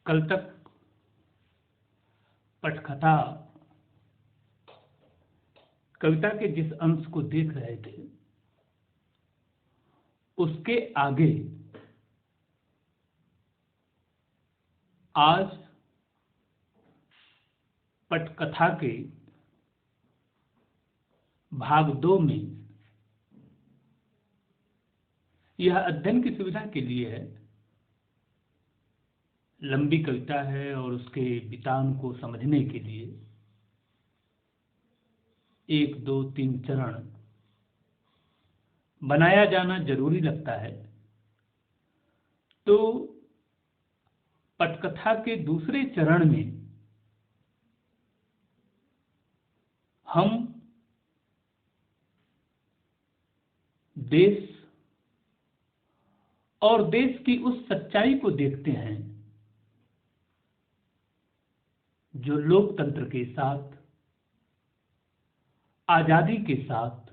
कल तक पटकथा कविता के जिस अंश को देख रहे थे उसके आगे आज पटकथा के भाग 2 में यह अध्ययन की सुविधा के लिए है। लंबी कविता है और उसके वितान को समझने के लिए 1, 2, 3 चरण बनाया जाना जरूरी लगता है। तो पटकथा के दूसरे चरण में हम देश और देश की उस सच्चाई को देखते हैं जो लोकतंत्र के साथ, आजादी के साथ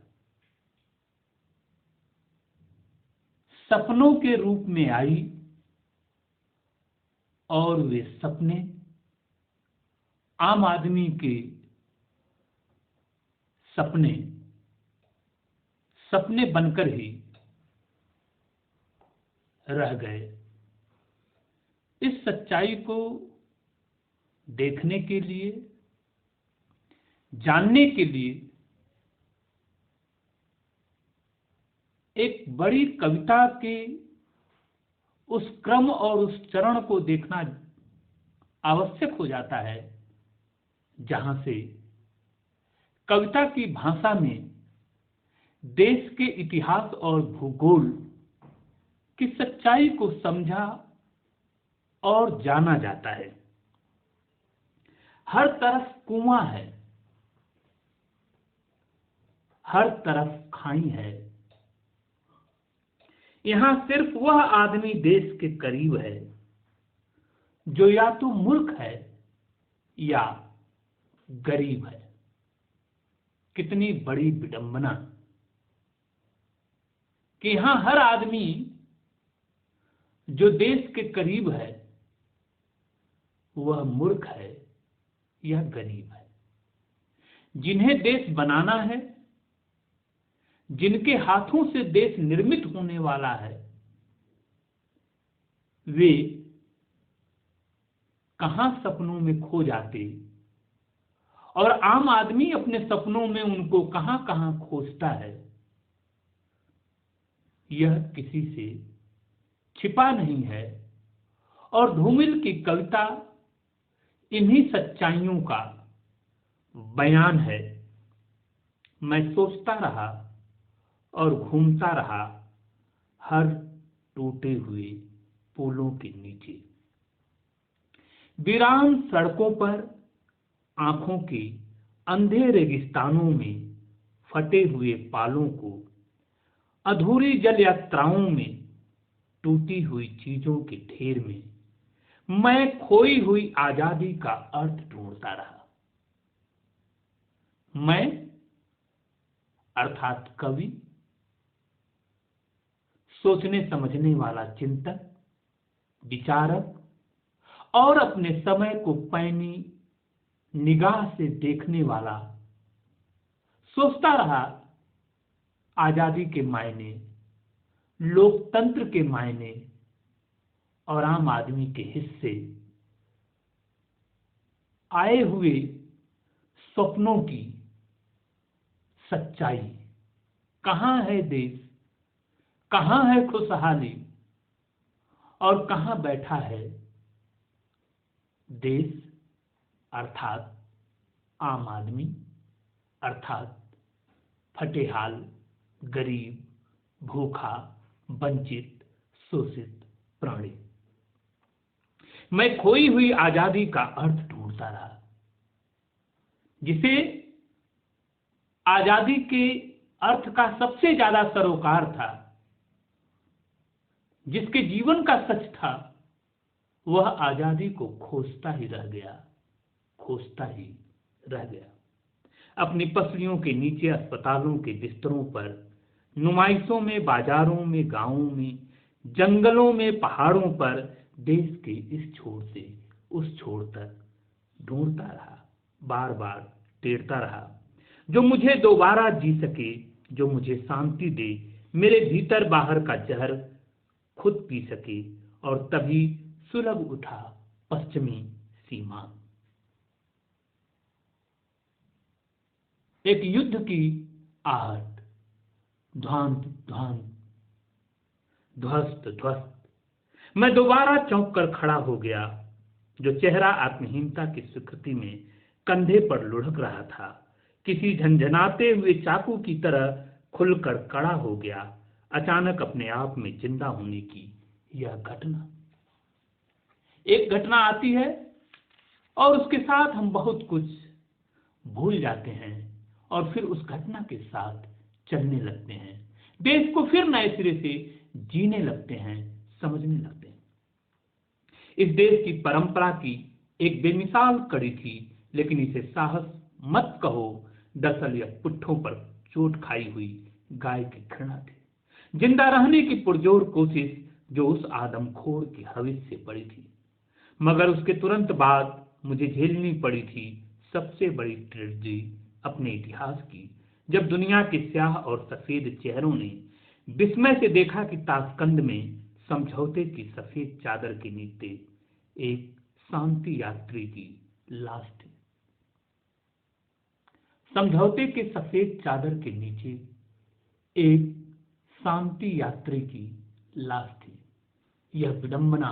सपनों के रूप में आई और वे सपने आम आदमी के सपने बनकर ही रह गए। इस सच्चाई को देखने के लिए, जानने के लिए एक बड़ी कविता के उस क्रम और उस चरण को देखना आवश्यक हो जाता है जहां से कविता की भाषा में देश के इतिहास और भूगोल की सच्चाई को समझा और जाना जाता है। हर तरफ कुआं है, हर तरफ खाई है। यहां सिर्फ वह आदमी देश के करीब है जो या तो मूर्ख है या गरीब है। कितनी बड़ी विडंबना कि यहां हर आदमी जो देश के करीब है वह मूर्ख है या गरीब है। जिन्हें देश बनाना है, जिनके हाथों से देश निर्मित होने वाला है, वे कहां सपनों में खो जाते और आम आदमी अपने सपनों में उनको कहां कहां खोजता है, यह किसी से छिपा नहीं है। और धूमिल की कविता इन्हीं सच्चाइयों का बयान है। मैं सोचता रहा और घूमता रहा हर टूटे हुए पुलों के नीचे, वीरान सड़कों पर, आंखों के अंधे रेगिस्तानों में फटे हुए पालों को, अधूरी जल यात्राओं में, टूटी हुई चीजों के ढेर में मैं खोई हुई आजादी का अर्थ ढूंढता रहा। मैं अर्थात कवि, सोचने समझने वाला चिंतक, विचारक और अपने समय को पैनी निगाह से देखने वाला, सोचता रहा आजादी के मायने, लोकतंत्र के मायने और आम आदमी के हिस्से, आए हुए सपनों की सच्चाई। कहां है देश, कहां है खुशहाली और कहां बैठा है देश अर्थात आम आदमी, अर्थात फटेहाल, गरीब, भूखा, वंचित, शोषित प्राणी। मैं खोई हुई आजादी का अर्थ ढूंढता रहा, जिसे आजादी के अर्थ का सबसे ज्यादा सरोकार था, जिसके जीवन का सच था, वह आजादी को खोजता ही रह गया, खोजता ही रह गया। अपनी पसलियों के नीचे, अस्पतालों के बिस्तरों पर, नुमाइशों में, बाजारों में, गांवों में, जंगलों में, पहाड़ों पर देश के इस छोर से उस छोर तक ढूंढता रहा, बार बार टेरता रहा, जो मुझे दोबारा जी सके, जो मुझे शांति दे, मेरे भीतर बाहर का जहर खुद पी सके। और तभी सुलग उठा पश्चिमी सीमा। एक युद्ध की आहट, ध्वस्त ध्वस्त, ध्वस्त ध्वस्त। मैं दोबारा चौंक कर खड़ा हो गया। जो चेहरा आत्महीनता की स्वीकृति में कंधे पर लुढ़क रहा था, किसी झंझनाते हुए चाकू की तरह खुलकर कड़ा हो गया। अचानक अपने आप में जिंदा होने की यह घटना। एक घटना आती है और उसके साथ हम बहुत कुछ भूल जाते हैं और फिर उस घटना के साथ चलने लगते हैं, देश को फिर नए सिरे से जीने लगते हैं, समझने लगते हैं। इस देश की परंपरा की एक बेमिसाल कड़ी थी, लेकिन इसे साहस मत कहो। दरअसल यह पुट्ठों पर चोट खाई हुई गाय की घृणा थी, जिंदा रहने की पुरजोर कोशिश जो उस आदमखोर की हविस से पड़ी थी। मगर उसके तुरंत बाद मुझे झेलनी पड़ी थी सबसे बड़ी ट्रेजेडी अपने इतिहास की, जब दुनिया के स्याह और सफेद चेहरों ने विस्मय से देखा कि ताशकंद में समझौते की सफेद चादर के नीचे एक शांति यात्री की लाश थी। समझौते के सफेद चादर के नीचे एक शांति यात्री की लाश थी। यह विडंबना,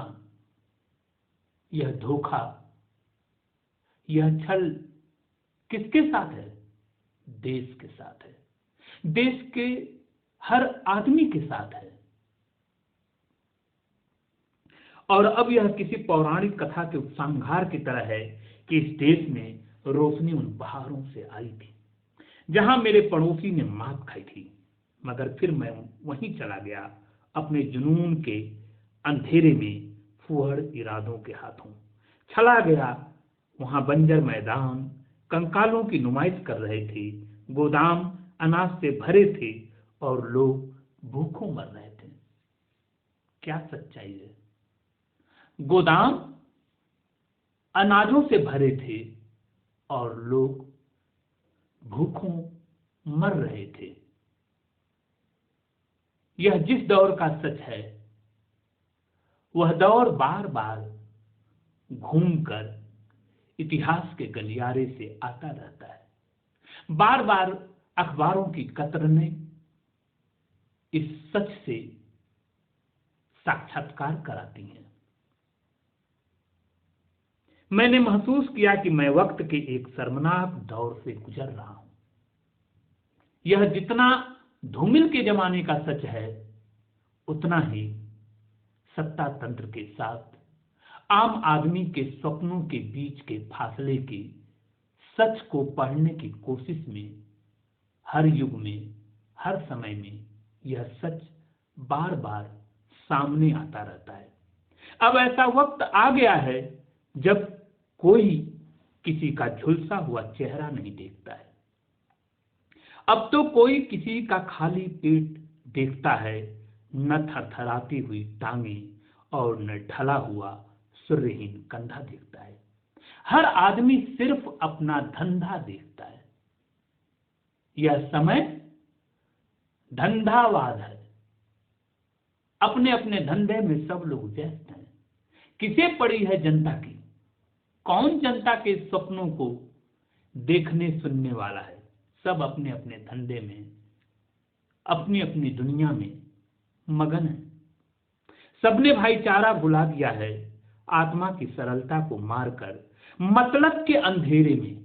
यह धोखा, यह छल किसके साथ है? देश के साथ है, देश के हर आदमी के साथ है। और अब यह किसी पौराणिक कथा के उपसंहार की तरह है कि इस देश में रोशनी उन पहाड़ों से आई थी जहां मेरे पड़ोसी ने मात खाई थी। मगर फिर मैं वहीं चला गया, अपने जुनून के अंधेरे में, फुहड़ इरादों के हाथों चला गया। वहां बंजर मैदान कंकालों की नुमाइश कर रहे थे, गोदाम अनाज से भरे थे और लोग भूखों मर रहे थे। क्या सच्चाई है? गोदाम अनाजों से भरे थे और लोग भूखों मर रहे थे। यह जिस दौर का सच है, वह दौर बार बार घूमकर इतिहास के गलियारे से आता रहता है। बार बार अखबारों की कतरनें इस सच से साक्षात्कार कराती हैं। मैंने महसूस किया कि मैं वक्त के एक शर्मनाक दौर से गुजर रहा हूं। यह जितना धूमिल के जमाने का सच है, उतना ही सत्ता तंत्र के साथ आम आदमी के स्वप्नों के बीच के फासले के सच को पढ़ने की कोशिश में हर युग में, हर समय में यह सच बार बार सामने आता रहता है। अब ऐसा वक्त आ गया है जब कोई किसी का झुलसा हुआ चेहरा नहीं देखता है। अब तो कोई किसी का खाली पेट देखता है, न थरथराती हुई टांगें और न ढला हुआ सूर्यहीन कंधा देखता है। हर आदमी सिर्फ अपना धंधा देखता है। यह समय धंधावाद है। अपने अपने धंधे में सब लोग व्यस्त हैं। किसे पड़ी है जनता की? कौन जनता के स्वप्नों को देखने सुनने वाला है? सब अपने अपने धंधे में, अपनी अपनी दुनिया में मगन है। सबने भाईचारा भुला दिया है। आत्मा की सरलता को मारकर मतलब के अंधेरे में,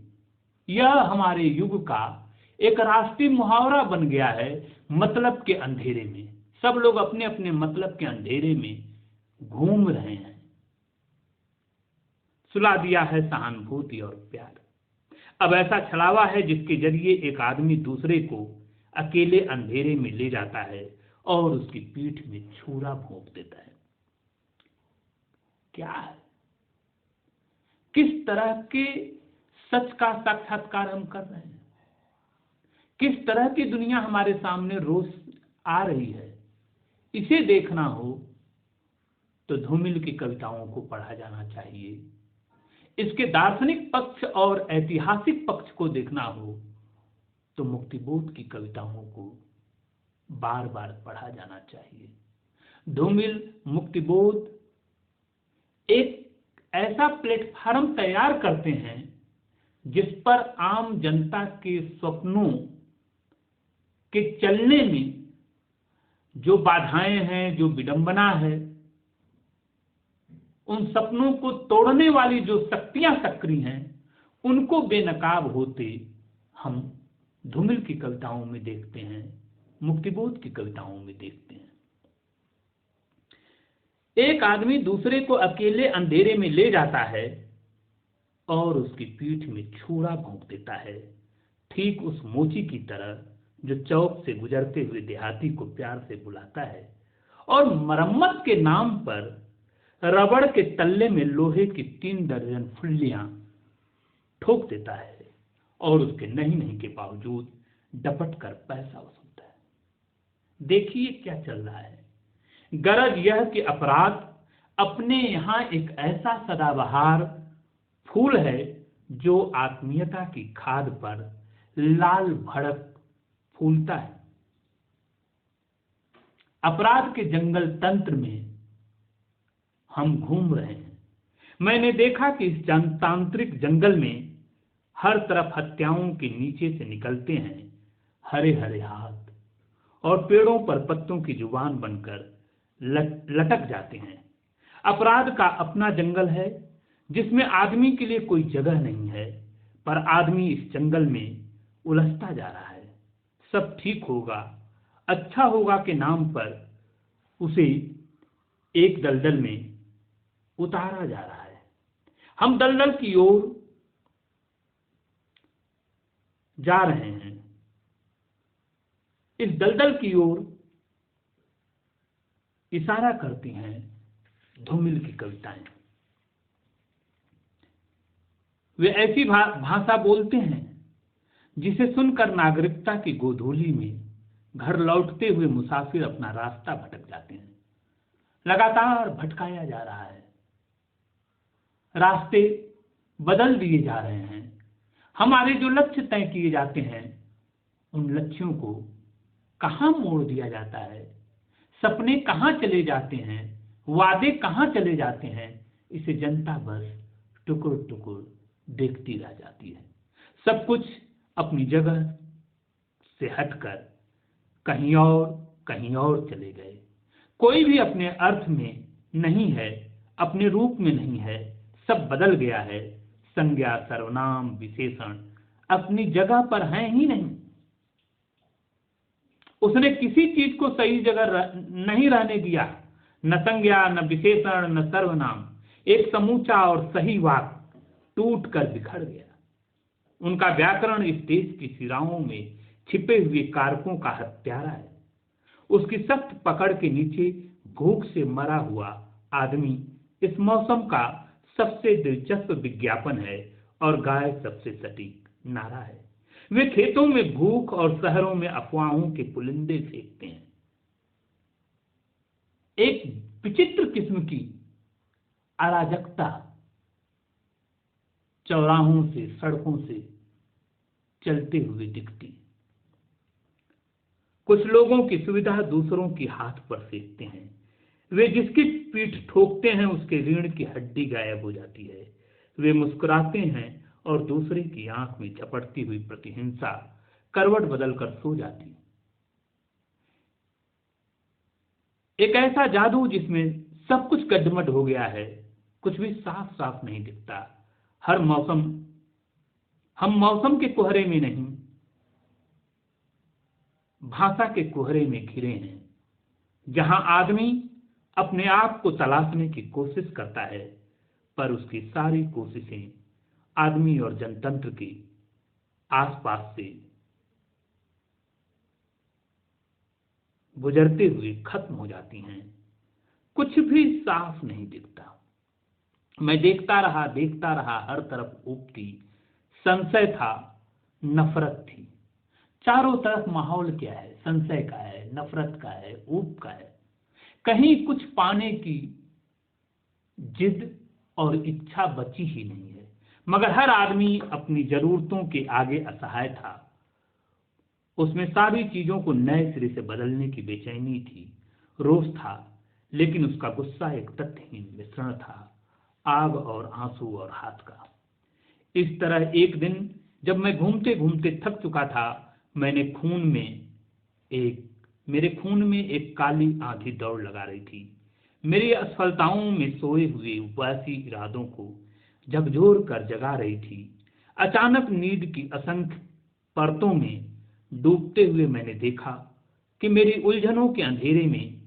यह हमारे युग का एक राष्ट्रीय मुहावरा बन गया है। मतलब के अंधेरे में सब लोग अपने अपने मतलब के अंधेरे में घूम रहे हैं। सुला दिया है सहानुभूति और प्यार। अब ऐसा छलावा है जिसके जरिए एक आदमी दूसरे को अकेले अंधेरे में ले जाता है और उसकी पीठ में छुरा भोंक देता है। क्या है? किस तरह के सच का साक्षात्कार हम कर रहे हैं? किस तरह की दुनिया हमारे सामने रोज आ रही है? इसे देखना हो तो धूमिल की कविताओं को पढ़ा जाना चाहिए। इसके दार्शनिक पक्ष और ऐतिहासिक पक्ष को देखना हो तो मुक्तिबोध की कविताओं को बार बार पढ़ा जाना चाहिए। धूमिल, मुक्तिबोध एक ऐसा प्लेटफार्म तैयार करते हैं जिस पर आम जनता के स्वप्नों के चलने में जो बाधाएं हैं, जो विडंबना है, उन सपनों को तोड़ने वाली जो शक्तियां सक्रिय हैं, उनको बेनकाब होते हम धूमिल की कविताओं में देखते हैं, मुक्तिबोध की कविताओं में देखते हैं। एक आदमी दूसरे को अकेले अंधेरे में ले जाता है और उसकी पीठ में छुरा भोंक देता है, ठीक उस मोची की तरह जो चौक से गुजरते हुए देहाती को प्यार से बुलाता है और मरम्मत के नाम पर रबड़ के तल्ले में लोहे की 3 दर्जन फुल्लियां ठोक देता है और उसके नहीं के बावजूद डपट कर पैसा वसूलता है। देखिए क्या चल रहा है। गरज यह कि अपराध अपने यहां एक ऐसा सदाबहार फूल है जो आत्मीयता की खाद पर लाल भड़क फूलता है। अपराध के जंगल तंत्र में हम घूम रहे हैं। मैंने देखा कि इस जनतांत्रिक जंगल में हर तरफ हत्याओं के नीचे से निकलते हैं हरे हरे हाथ और पेड़ों पर पत्तों की जुबान बनकर लटक जाते हैं। अपराध का अपना जंगल है जिसमें आदमी के लिए कोई जगह नहीं है, पर आदमी इस जंगल में उलझता जा रहा है। सब ठीक होगा, अच्छा होगा के नाम पर उसे एक दलदल में उतारा जा रहा है। हम दलदल की ओर जा रहे हैं। इस दलदल की ओर इशारा करती हैं धूमिल की कविताएं। वे ऐसी भाषा बोलते हैं जिसे सुनकर नागरिकता की गोधूली में घर लौटते हुए मुसाफिर अपना रास्ता भटक जाते हैं। लगातार भटकाया जा रहा है, रास्ते बदल दिए जा रहे हैं। हमारे जो लक्ष्य तय किए जाते हैं उन लक्ष्यों को कहां मोड़ दिया जाता है, सपने कहां चले जाते हैं, वादे कहां चले जाते हैं, इसे जनता बस टुकुर टुकुर देखती रह जाती है। सब कुछ अपनी जगह से हटकर कहीं और चले गए। कोई भी अपने अर्थ में नहीं है, अपने रूप में नहीं है, सब बदल गया है। संज्ञा, सर्वनाम, विशेषण अपनी जगह पर हैं ही नहीं। उसने किसी चीज को सही जगह नहीं रहने दिया, न संज्ञा, न विशेषण, न सर्वनाम। एक समूचा और सही वाक्य टूट कर बिखर गया। उनका व्याकरण इस देश की शिराओं में छिपे हुए कारकों का हत्यारा है। उसकी सख्त पकड़ के नीचे भूख से मरा हुआ आदमी इस मौसम का सबसे दिलचस्प विज्ञापन है और गाय सबसे सटीक नारा है। वे खेतों में भूख और शहरों में अफवाहों के पुलिंदे फेंकते हैं। एक विचित्र किस्म की अराजकता चौराहों से, सड़कों से चलते हुए दिखती। कुछ लोगों की सुविधा दूसरों की हाथ पर फेंकते हैं। वे जिसकी पीठ ठोकते हैं उसके रीढ़ की हड्डी गायब हो जाती है। वे मुस्कुराते हैं और दूसरे की आंख में झपटती हुई प्रतिहिंसा करवट बदलकर सो जाती। एक ऐसा जादू जिसमें सब कुछ गड्ढमड हो गया है, कुछ भी साफ साफ नहीं दिखता। हम मौसम के कोहरे में नहीं, भाषा के कोहरे में घिरे हैं, जहां आदमी अपने आप को तलाशने की कोशिश करता है, पर उसकी सारी कोशिशें आदमी और जनतंत्र के आसपास से गुजरते हुए खत्म हो जाती हैं। कुछ भी साफ नहीं दिखता। मैं देखता रहा, हर तरफ ऊप थी, संशय था, नफरत थी। चारों तरफ माहौल क्या है? संशय का है, नफरत का है, ऊप का है। कहीं कुछ पाने की जिद और इच्छा बची ही नहीं है। मगर हर आदमी अपनी जरूरतों के आगे असहाय था। उसमें सारी चीजों को नए सिरे से बदलने की बेचैनी थी, रोष था, लेकिन उसका गुस्सा एक तथ्यहीन मिश्रण था, आग और आंसू और हाथ का। इस तरह एक दिन जब मैं घूमते घूमते थक चुका था, मेरे खून में एक काली आंधी दौड़ लगा रही थी। मेरी असफलताओं में सोए हुए उपवासी इरादों को झकझोर कर जगा रही थी। अचानक नींद की असंख्य परतों में डूबते हुए मैंने देखा कि मेरी उलझनों के अंधेरे में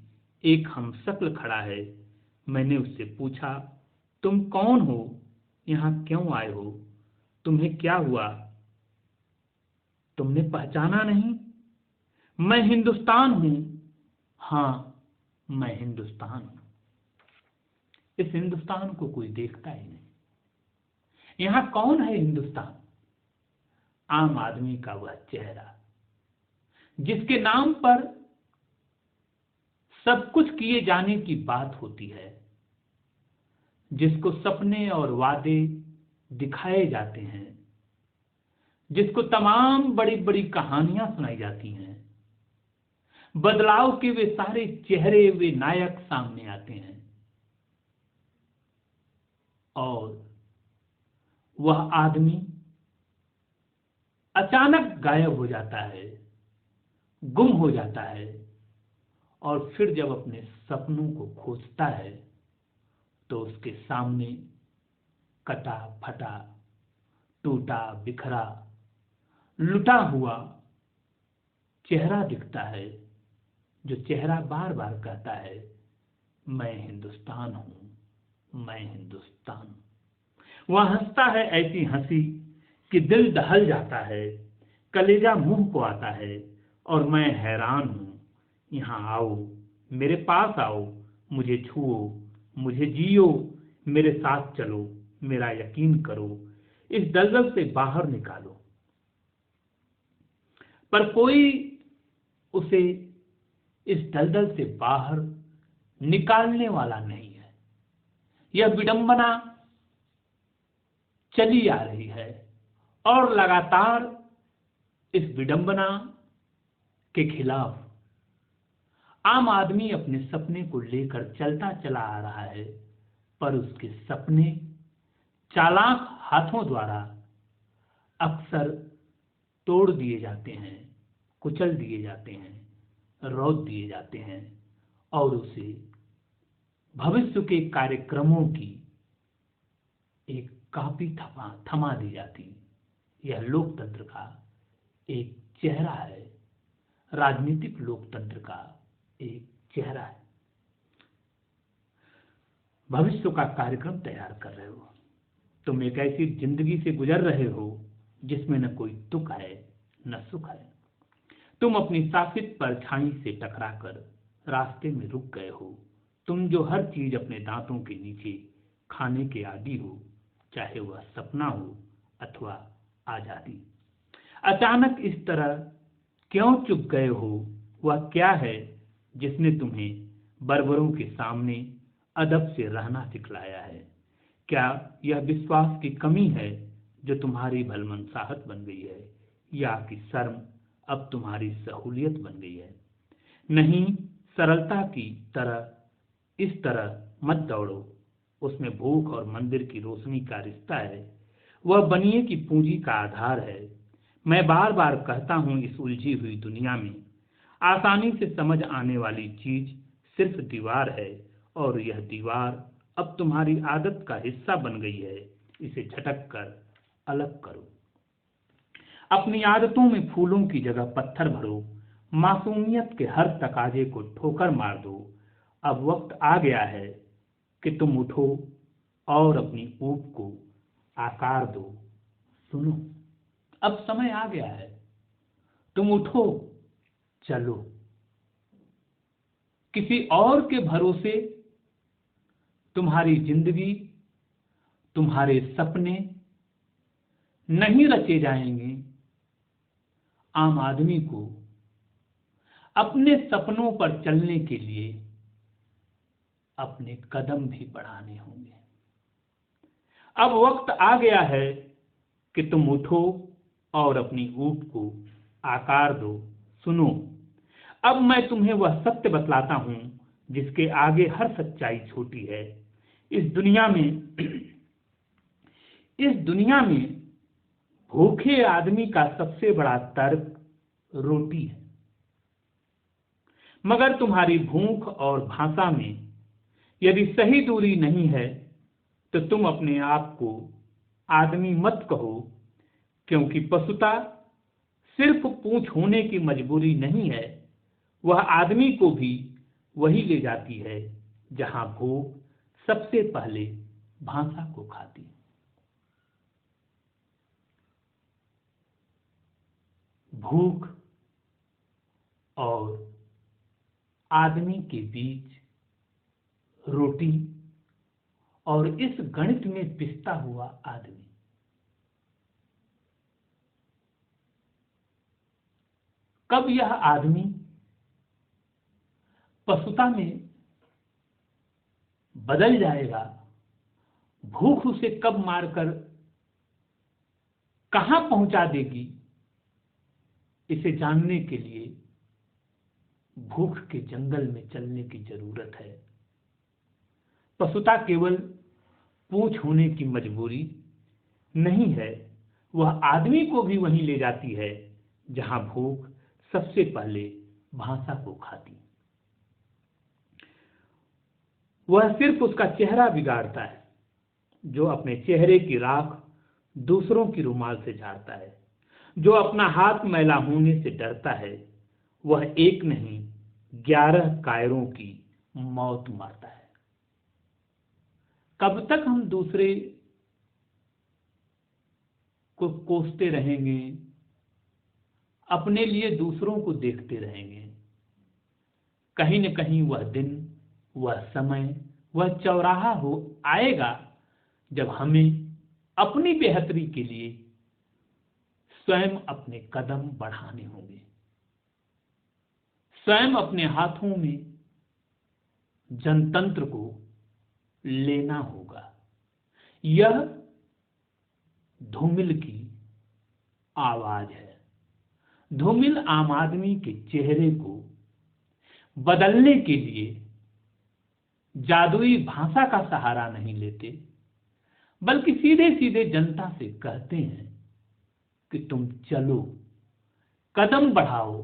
एक हमशक्ल खड़ा है। मैंने उससे पूछा, तुम कौन हो? यहाँ क्यों आए हो? तुम्हें क्या हुआ? तुमने पहचाना नहीं? मैं हिंदुस्तान हूं। हाँ, मैं हिंदुस्तान हूं। इस हिंदुस्तान को कोई देखता ही नहीं। यहां कौन है हिंदुस्तान? आम आदमी का वह चेहरा जिसके नाम पर सब कुछ किए जाने की बात होती है, जिसको सपने और वादे दिखाए जाते हैं, जिसको तमाम बड़ी बड़ी कहानियां सुनाई जाती हैं। बदलाव के वे सारे चेहरे, वे नायक सामने आते हैं और वह आदमी अचानक गायब हो जाता है, गुम हो जाता है। और फिर जब अपने सपनों को खोजता है तो उसके सामने कटा फटा, टूटा बिखरा, लुटा हुआ चेहरा दिखता है, जो चेहरा बार बार कहता है, मैं हिंदुस्तान हूं, मैं हिंदुस्तान हूं। वह हंसता है ऐसी हंसी कि दिल दहल जाता है, कलेजा मुंह को आता है और मैं हैरान हूं। यहाँ आओ, मेरे पास आओ, मुझे छुओ, मुझे जियो, मेरे साथ चलो, मेरा यकीन करो, इस दलदल से बाहर निकालो। पर कोई उसे इस दलदल से बाहर निकालने वाला नहीं है। यह विडंबना चली आ रही है और लगातार इस विडंबना के खिलाफ आम आदमी अपने सपने को लेकर चलता चला आ रहा है, पर उसके सपने चालाक हाथों द्वारा अक्सर तोड़ दिए जाते हैं, कुचल दिए जाते हैं, रौंद दिए जाते हैं और उसे भविष्य के कार्यक्रमों की एक कापी थमा दी जाती। यह लोकतंत्र का एक चेहरा है, राजनीतिक लोकतंत्र का एक चेहरा है। भविष्य का कार्यक्रम तैयार कर रहे हो, तुम एक ऐसी जिंदगी से गुजर रहे हो जिसमें न कोई दुख है न सुख है। तुम अपनी शासित परछाई से टकराकर रास्ते में रुक गए हो। तुम जो हर चीज अपने दांतों के नीचे खाने के आदी हो, चाहे वह सपना हो अथवा आजादी। अचानक इस तरह क्यों चुप गए हो? वह क्या है जिसने तुम्हें बर्बरों के सामने अदब से रहना सिखलाया है? क्या यह विश्वास की कमी है जो तुम्हारी भलमनसाहत बन गई है, या कि शर्म अब तुम्हारी सहूलियत बन गई है? नहीं, सरलता की तरह इस तरह मत दौड़ो। उसमें भूख और मंदिर की रोशनी का रिश्ता है। वह बनिए की पूंजी का आधार है। मैं बार बार कहता हूं, इस उलझी हुई दुनिया में आसानी से समझ आने वाली चीज सिर्फ दीवार है, और यह दीवार अब तुम्हारी आदत का हिस्सा बन गई है। इसे झटक कर अलग करो। अपनी आदतों में फूलों की जगह पत्थर भरो। मासूमियत के हर तकाजे को ठोकर मार दो। अब वक्त आ गया है कि तुम उठो और अपनी ऊब को आकार दो। सुनो, अब समय आ गया है। तुम उठो, चलो। किसी और के भरोसे तुम्हारी जिंदगी, तुम्हारे सपने नहीं रचे जाएंगे। आम आदमी को अपने सपनों पर चलने के लिए अपने कदम भी बढ़ाने होंगे। अब वक्त आ गया है कि तुम उठो और अपनी ऊँट को आकार दो। सुनो, अब मैं तुम्हें वह सत्य बतलाता हूं जिसके आगे हर सच्चाई छोटी है। इस दुनिया में इस दुनिया में भूखे आदमी का सबसे बड़ा तर्क रोटी है। मगर तुम्हारी भूख और भाषा में यदि सही दूरी नहीं है तो तुम अपने आप को आदमी मत कहो, क्योंकि पशुता सिर्फ पूंछ होने की मजबूरी नहीं है, वह आदमी को भी वही ले जाती है जहां भूख सबसे पहले भाषा को खाती है। भूख और आदमी के बीच रोटी और इस गणित में पिसता हुआ आदमी। कब यह आदमी पशुता में बदल जाएगा, भूख उसे कब मारकर कहां पहुंचा देगी, इसे जानने के लिए भूख के जंगल में चलने की जरूरत है। पशुता केवल पूंछ होने की मजबूरी नहीं है, वह आदमी को भी वहीं ले जाती है जहां भूख सबसे पहले भाषा को खाती। वह सिर्फ उसका चेहरा बिगाड़ता है जो अपने चेहरे की राख दूसरों की रुमाल से झाड़ता है, जो अपना हाथ मैला होने से डरता है, वह एक नहीं 11 कायरों की मौत मरता है। कब तक हम दूसरे को कोसते रहेंगे, अपने लिए दूसरों को देखते रहेंगे? कहीं न कहीं वह दिन, वह समय, वह चौराहा हो आएगा जब हमें अपनी बेहतरी के लिए स्वयं अपने कदम बढ़ाने होंगे, स्वयं अपने हाथों में जनतंत्र को लेना होगा। यह धूमिल की आवाज है। धूमिल आम आदमी के चेहरे को बदलने के लिए जादुई भाषा का सहारा नहीं लेते, बल्कि सीधे सीधे जनता से कहते हैं कि तुम चलो, कदम बढ़ाओ,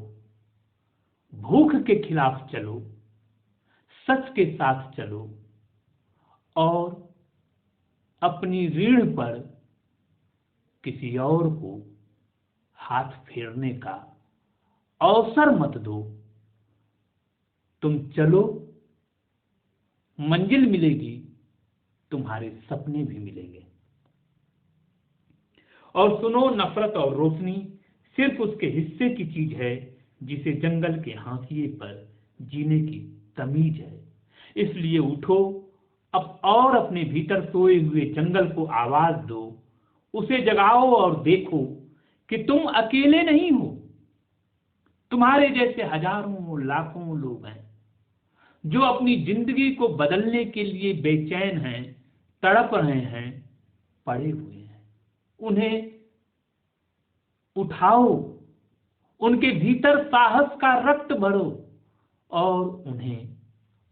भूख के खिलाफ चलो, सच के साथ चलो और अपनी रीढ़ पर किसी और को हाथ फेरने का अवसर मत दो। तुम चलो, मंजिल मिलेगी, तुम्हारे सपने भी मिलेंगे। और सुनो, नफरत और रोशनी सिर्फ उसके हिस्से की चीज है जिसे जंगल के हाशिए पर जीने की तमीज है। इसलिए उठो अब और अपने भीतर सोए हुए जंगल को आवाज दो, उसे जगाओ और देखो कि तुम अकेले नहीं हो। तुम्हारे जैसे हजारों लाखों लोग हैं जो अपनी जिंदगी को बदलने के लिए बेचैन हैं, तड़प रहे हैं, पड़े हुए हैं। उन्हें उठाओ, उनके भीतर साहस का रक्त भरो और उन्हें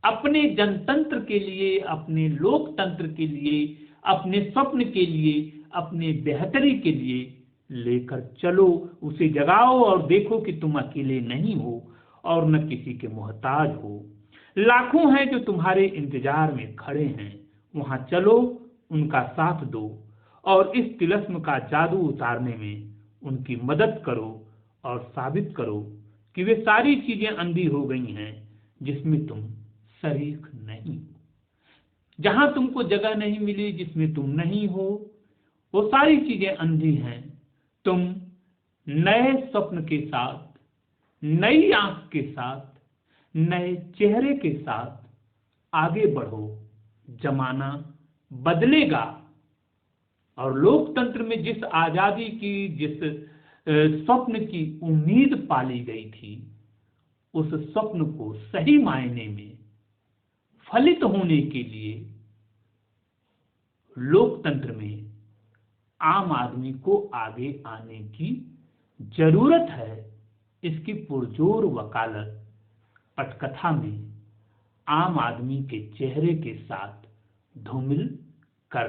अपने जनतंत्र के लिए, अपने लोकतंत्र के लिए, अपने स्वप्न के लिए, अपने बेहतरी के लिए लेकर चलो। उसे जगाओ और देखो कि तुम अकेले नहीं हो और न किसी के मोहताज हो। लाखों हैं जो तुम्हारे इंतजार में खड़े हैं। वहां चलो, उनका साथ दो और इस तिलस्म का जादू उतारने में उनकी मदद करो और साबित करो कि वे सारी चीजें अंधी हो गई हैं जिसमें तुम शरीक नहीं हो। जहां तुमको जगह नहीं मिली, जिसमें तुम नहीं हो, वो सारी चीजें अंधी हैं। तुम नए स्वप्न के साथ, नई आंख के साथ, नए चेहरे के साथ आगे बढ़ो। जमाना बदलेगा और लोकतंत्र में जिस आजादी की, जिस स्वप्न की उम्मीद पाली गई थी, उस स्वप्न को सही मायने में फलित होने के लिए लोकतंत्र में आम आदमी को आगे आने की जरूरत है, इसकी पुरजोर वकालत पटकथा में आम आदमी के चेहरे के साथ धूमिल